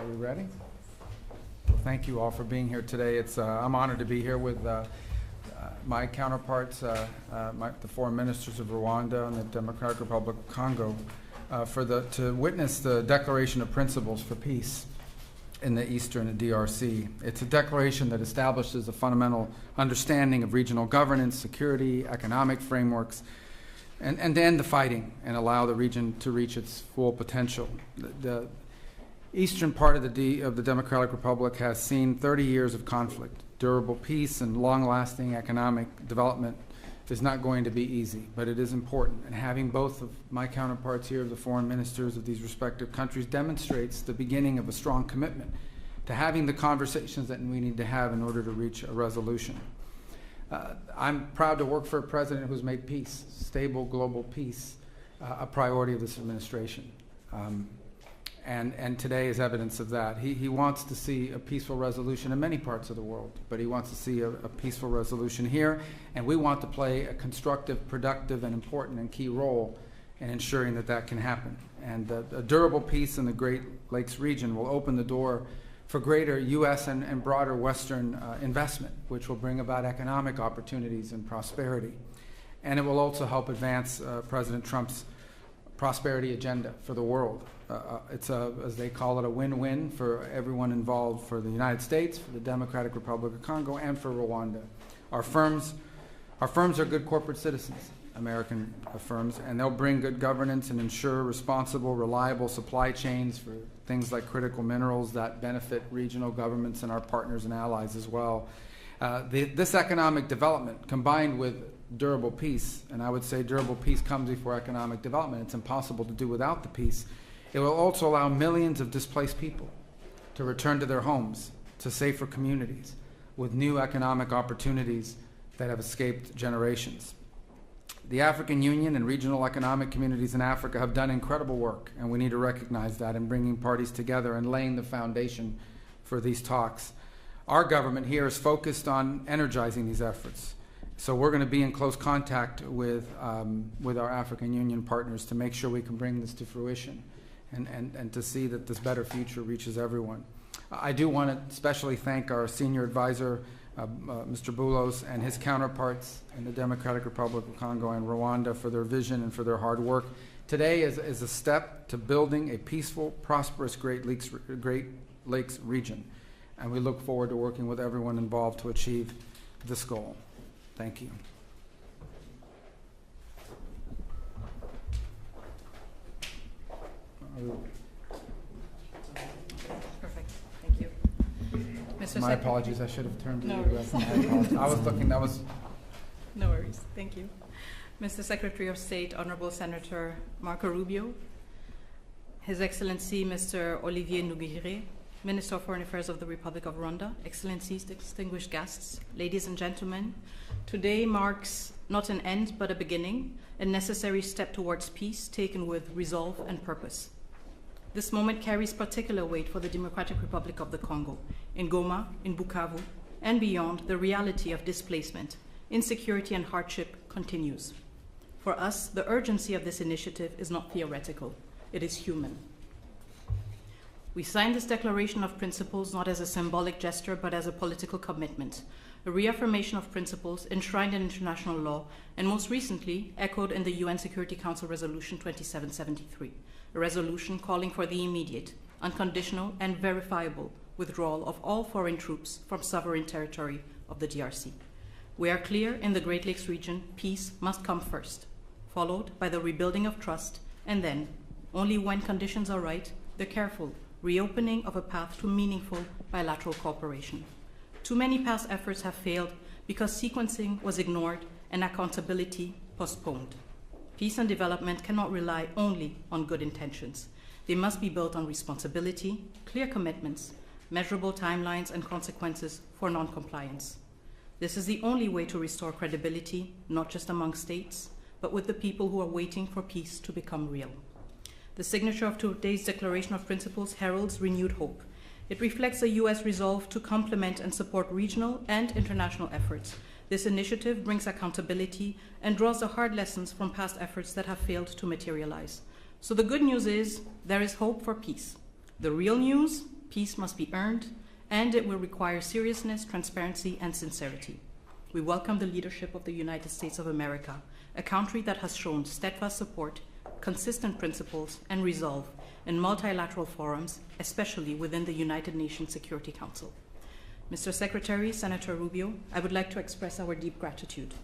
Are we ready? Well, thank you all for being here today. I'm honored to be here with my counterparts, the foreign ministers of Rwanda and the Democratic Republic of Congo, to witness the Declaration of Principles for Peace in the Eastern DRC. It's a declaration that establishes a fundamental understanding of regional governance, security, economic frameworks, and to end the fighting and allow the region to reach its full potential. The eastern part of the Democratic Republic has seen 30 years of conflict. Durable peace and long-lasting economic development is not going to be easy, but it is important. And having both of my counterparts here, the foreign ministers of these respective countries, demonstrates the beginning of a strong commitment to having the conversations that we need to have in order to reach a resolution. I'm proud to work for a president who's made peace, stable global peace, a priority of this administration. And today is evidence of that. He wants to see a peaceful resolution in many parts of the world, but he wants to see a peaceful resolution here, and we want to play a constructive, productive, and important and key role in ensuring that that can happen. And a durable peace in the Great Lakes region will open the door for greater U.S. and broader Western investment, which will bring about economic opportunities and prosperity. And it will also help advance President Trump's prosperity agenda for the world. It's as they call it, a win-win for everyone involved, for the United States, for the Democratic Republic of Congo, and for Rwanda. Our firms are good corporate citizens, American firms, and they'll bring good governance and ensure responsible, reliable supply chains for things like critical minerals that benefit regional governments and our partners and allies as well. This economic development, combined with durable peace, and I would say durable peace comes before economic development. It's impossible to do without the peace. It will also allow millions of displaced people to return to their homes, to safer communities, with new economic opportunities that have escaped generations. The African Union and regional economic communities in Africa have done incredible work, and we need to recognize that in bringing parties together and laying the foundation for these talks. Our government here is focused on energizing these efforts. So we're going to be in close contact with our African Union partners to make sure we can bring this to fruition and to see that this better future reaches everyone. I do want to especially thank our senior advisor, Mr. Boulos, and his counterparts in the Democratic Republic of Congo and Rwanda for their vision and for their hard work. Today is a step to building a peaceful, prosperous Great Lakes region, and we look forward to working with everyone involved to achieve this goal. Thank you. Perfect. Thank you. My apologies. I should have turned to No you. worries. My apologies. I was looking. That was. No worries. Thank you. Mr. Secretary of State, Honorable Senator Marco Rubio, His Excellency Mr. Olivier Nduhungirehe, Minister of Foreign Affairs of the Republic of Rwanda, Excellencies, distinguished guests, ladies and gentlemen, today marks not an end but a beginning, a necessary step towards peace taken with resolve and purpose. This moment carries particular weight for the Democratic Republic of the Congo. In Goma, in Bukavu, and beyond, the reality of displacement, insecurity, and hardship continues. For us, the urgency of this initiative is not theoretical, it is human. We signed this Declaration of Principles not as a symbolic gesture, but as a political commitment, a reaffirmation of principles enshrined in international law, and most recently echoed in the UN Security Council Resolution 2773, a resolution calling for the immediate, unconditional, and verifiable withdrawal of all foreign troops from sovereign territory of the DRC. We are clear in the Great Lakes region, peace must come first, followed by the rebuilding of trust, and then, only when conditions are right, the careful reopening of a path to meaningful bilateral cooperation. Too many past efforts have failed because sequencing was ignored and accountability postponed. Peace and development cannot rely only on good intentions. They must be built on responsibility, clear commitments, measurable timelines, and consequences for non-compliance. This is the only way to restore credibility, not just among states, but with the people who are waiting for peace to become real. The signature of today's Declaration of Principles heralds renewed hope. It reflects a U.S. resolve to complement and support regional and international efforts. This initiative brings accountability and draws the hard lessons from past efforts that have failed to materialize. So the good news is there is hope for peace. The real news peace must be earned, and it will require seriousness, transparency, and sincerity. We welcome the leadership of the United States of America, a country that has shown steadfast support, consistent principles, and resolve in multilateral forums, especially within the United Nations Security Council. Mr. Secretary, Senator Rubio, I would like to express our deep gratitude.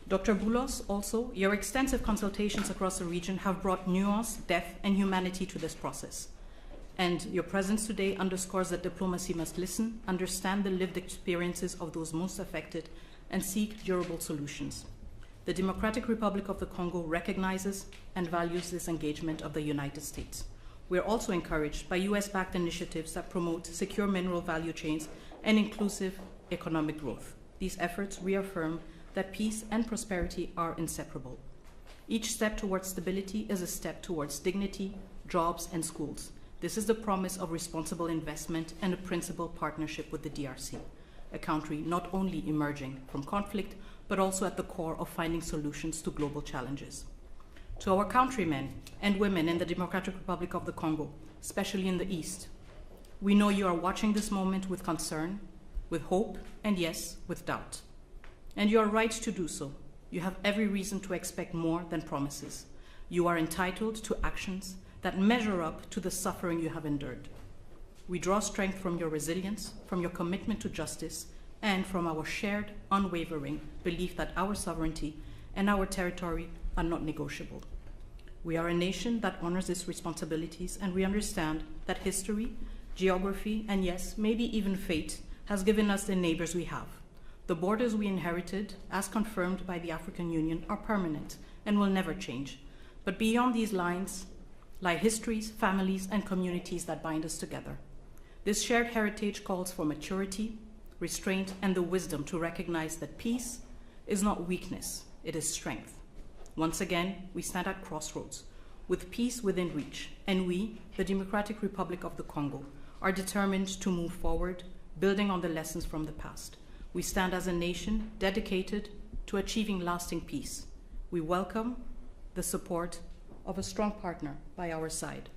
Dr. Boulos, also, your extensive consultations across the region have brought nuance, depth, and humanity to this process. And your presence today underscores that diplomacy must listen, understand the lived experiences of those most affected, and seek durable solutions. The Democratic Republic of the Congo recognizes and values this engagement of the United States. We are also encouraged by US-backed initiatives that promote secure mineral value chains and inclusive economic growth. These efforts reaffirm that peace and prosperity are inseparable. Each step towards stability is a step towards dignity, jobs, and schools. This is the promise of responsible investment and a principled partnership with the DRC, a country not only emerging from conflict, but also at the core of finding solutions to global challenges. To our countrymen and women in the Democratic Republic of the Congo, especially in the East, we know you are watching this moment with concern, with hope, and yes, with doubt. And you are right to do so. You have every reason to expect more than promises. You are entitled to actions that measure up to the suffering you have endured. We draw strength from your resilience, from your commitment to justice, and from our shared, unwavering belief that our sovereignty and our territory are not negotiable. We are a nation that honors its responsibilities, and we understand that history, geography, and yes, maybe even fate has given us the neighbors we have. The borders we inherited, as confirmed by the African Union, are permanent and will never change. But beyond these lines lie histories, families, and communities that bind us together. This shared heritage calls for maturity, restraint, and the wisdom to recognize that peace is not weakness, it is strength. Once again, we stand at crossroads, with peace within reach, and we, the Democratic Republic of the Congo, are determined to move forward, building on the lessons from the past. We stand as a nation dedicated to achieving lasting peace. We welcome the support of a strong partner by our side.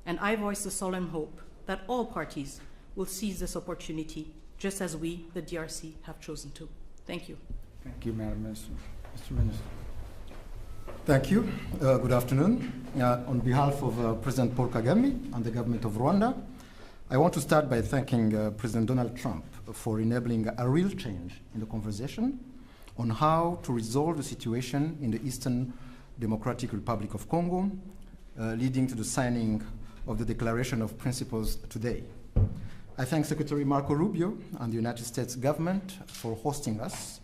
And I voice the solemn hope that all parties will seize this opportunity, just as we, the DRC, have chosen to. Thank you. Thank you, Madam Minister. Mr. Minister. Thank you. Good afternoon. On behalf of President Paul Kagame and the government of Rwanda, I want to start by thanking President Donald Trump for enabling a real change in the conversation on how to resolve the situation in the Eastern Democratic Republic of Congo, leading to the signing of the Declaration of Principles today. I thank Secretary Marco Rubio and the United States government for hosting us,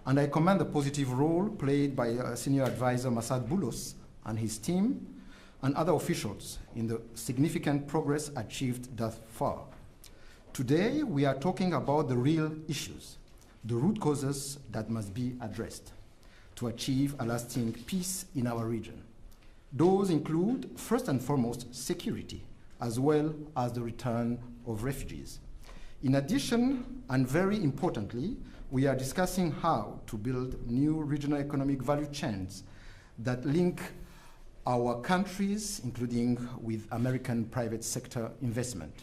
and I commend the positive role played by Senior Advisor Masad Boulos and his team and other officials in the significant progress achieved thus far. Today, we are talking about the real issues, the root causes that must be addressed to achieve a lasting peace in our region. Those include, first and foremost, security, as well as the return of refugees. In addition, and very importantly, we are discussing how to build new regional economic value chains that link our countries, including with American private sector investment.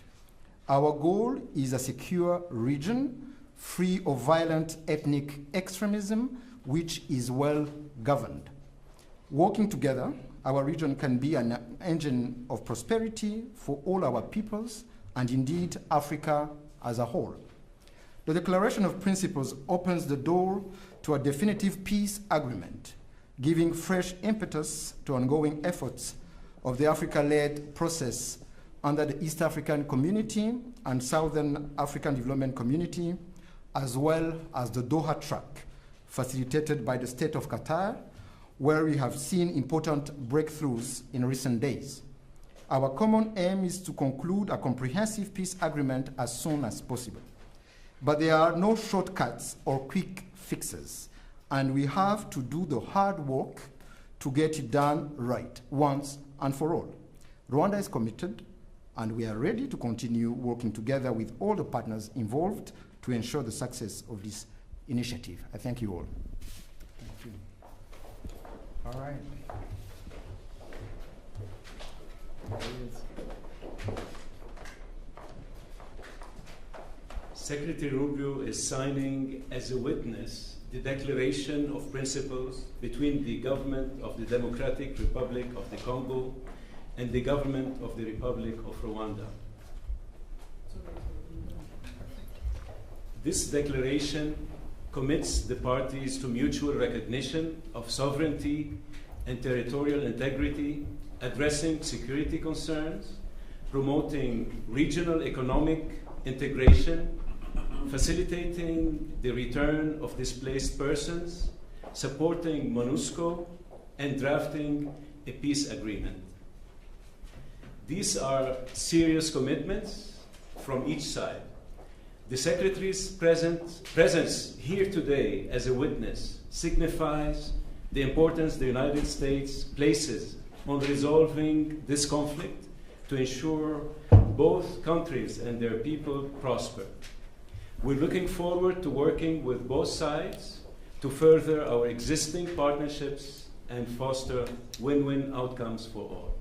Our goal is a secure region, free of violent ethnic extremism, which is well governed. Working together, our region can be an engine of prosperity for all our peoples, and indeed Africa as a whole. The Declaration of Principles opens the door to a definitive peace agreement, giving fresh impetus to ongoing efforts of the Africa-led process under the East African Community and Southern African Development Community, as well as the Doha track, facilitated by the State of Qatar, where we have seen important breakthroughs in recent days. Our common aim is to conclude a comprehensive peace agreement as soon as possible. But there are no shortcuts or quick fixes, and we have to do the hard work to get it done right, once and for all. Rwanda is committed, and we are ready to continue working together with all the partners involved to ensure the success of this initiative. I thank you all. Thank you. All right. There he is. Secretary Rubio is signing as a witness the Declaration of Principles between the government of the Democratic Republic of the Congo and the government of the Republic of Rwanda. This declaration commits the parties to mutual recognition of sovereignty and territorial integrity, addressing security concerns, promoting regional economic integration, facilitating the return of displaced persons, supporting MONUSCO, and drafting a peace agreement. These are serious commitments from each side. The Secretary's presence here today as a witness signifies the importance the United States places on resolving this conflict to ensure both countries and their people prosper. We're looking forward to working with both sides to further our existing partnerships and foster win-win outcomes for all.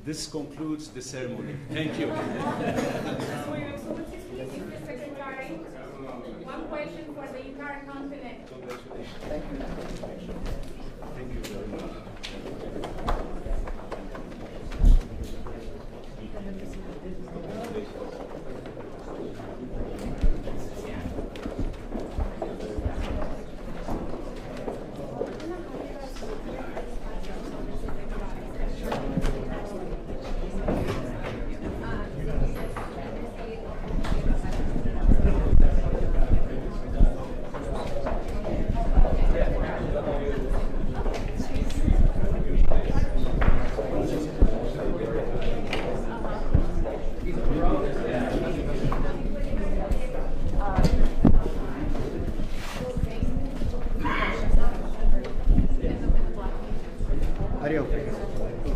This concludes the ceremony. Thank you. For your excellencies, please, Mr. Secretary. One question for the entire continent. Thank you. Thank you very much. Ariel.